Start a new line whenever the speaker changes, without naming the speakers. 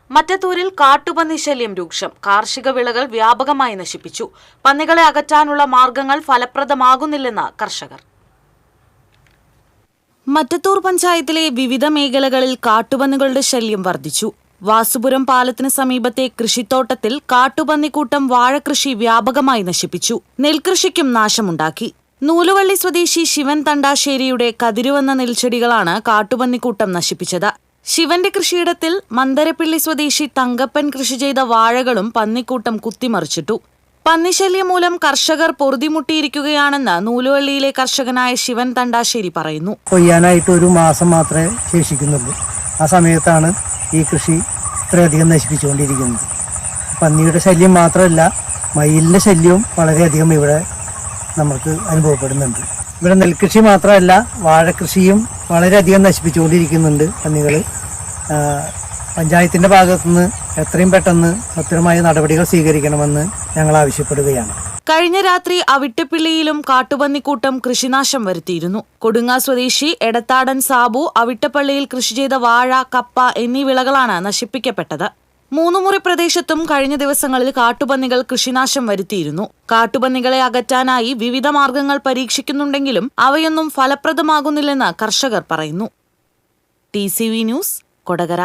മറ്റത്തൂരിൽ കാട്ടുപന്നി ശല്യം രൂക്ഷം. കാർഷിക വിളകൾ വ്യാപകമായി നശിപ്പിച്ചു. പന്നികളെ അകറ്റാനുള്ള മാർഗങ്ങൾ ഫലപ്രദമാകുന്നില്ലെന്ന് കർഷകർ. മറ്റത്തൂർ പഞ്ചായത്തിലെ വിവിധ മേഖലകളിൽ കാട്ടുപന്നികളുടെ ശല്യം വർദ്ധിച്ചു. വാസുപുരം പാലത്തിന് സമീപത്തെ കൃഷിത്തോട്ടത്തിൽ കാട്ടുപന്നിക്കൂട്ടം വാഴകൃഷി വ്യാപകമായി നശിപ്പിച്ചു. നെൽകൃഷിക്കും നാശമുണ്ടാക്കി. നൂലുവള്ളി സ്വദേശി ശിവൻ തണ്ടാശ്ശേരിയുടെ കതിരുവന്ന നെൽച്ചെടികളാണ് കാട്ടുപന്നിക്കൂട്ടം നശിപ്പിച്ചത്. ശിവന്റെ കൃഷിയിടത്തിൽ മന്ദരപ്പിള്ളി സ്വദേശി തങ്കപ്പൻ കൃഷി ചെയ്ത വാഴകളും പന്നിക്കൂട്ടം കുത്തിമറിച്ചിട്ടു. പന്നിശല്യം മൂലം കർഷകർ പൊറുതിമുട്ടിയിരിക്കുകയാണെന്ന് നൂലുവള്ളിയിലെ കർഷകനായ ശിവൻ തണ്ടാശ്ശേരി പറയുന്നു.
കൊയ്യാനായിട്ട് ഒരു മാസം മാത്രമേ ശേഷിക്കുന്നുള്ളൂ. ആ സമയത്താണ് ഈ കൃഷി ഇത്രയധികം നശിപ്പിച്ചുകൊണ്ടിരിക്കുന്നത്. പന്നിയുടെ ശല്യം മാത്രമല്ല, മയിലിന്റെ ശല്യവും വളരെയധികം ഇവിടെ നമുക്ക് അനുഭവപ്പെടുന്നുണ്ട്. ഇവിടെ നെൽകൃഷി മാത്രമല്ല, വാഴകൃഷിയും വളരെയധികം നശിപ്പിച്ചുകൊണ്ടിരിക്കുന്നുണ്ട് പന്നികൾ. പഞ്ചായത്തിന്റെ ഭാഗത്തുനിന്ന് എത്രയും പെട്ടെന്ന് സത്യമായ നടപടികൾ സ്വീകരിക്കണമെന്ന് ഞങ്ങൾ ആവശ്യപ്പെടുകയാണ്.
കഴിഞ്ഞ രാത്രി അവിട്ടപ്പിള്ളിയിലും കാട്ടുപന്നിക്കൂട്ടം കൃഷിനാശം വരുത്തിയിരുന്നു. കൊടുങ്ങ സ്വദേശി എടത്താടൻ സാബു അവിട്ടപ്പള്ളിയിൽ കൃഷി ചെയ്ത വാഴ, കപ്പ എന്നീ വിളകളാണ് നശിപ്പിക്കപ്പെട്ടത്. മൂന്നുമുറി പ്രദേശത്തും കഴിഞ്ഞ ദിവസങ്ങളിൽ കാട്ടുപന്നികൾ കൃഷിനാശം വരുത്തിയിരുന്നു. കാട്ടുപന്നികളെ അകറ്റാനായി വിവിധ മാർഗങ്ങൾ പരീക്ഷിക്കുന്നുണ്ടെങ്കിലും അവയൊന്നും ഫലപ്രദമാകുന്നില്ലെന്ന് കർഷകർ പറയുന്നു. TCV news, Kodakara.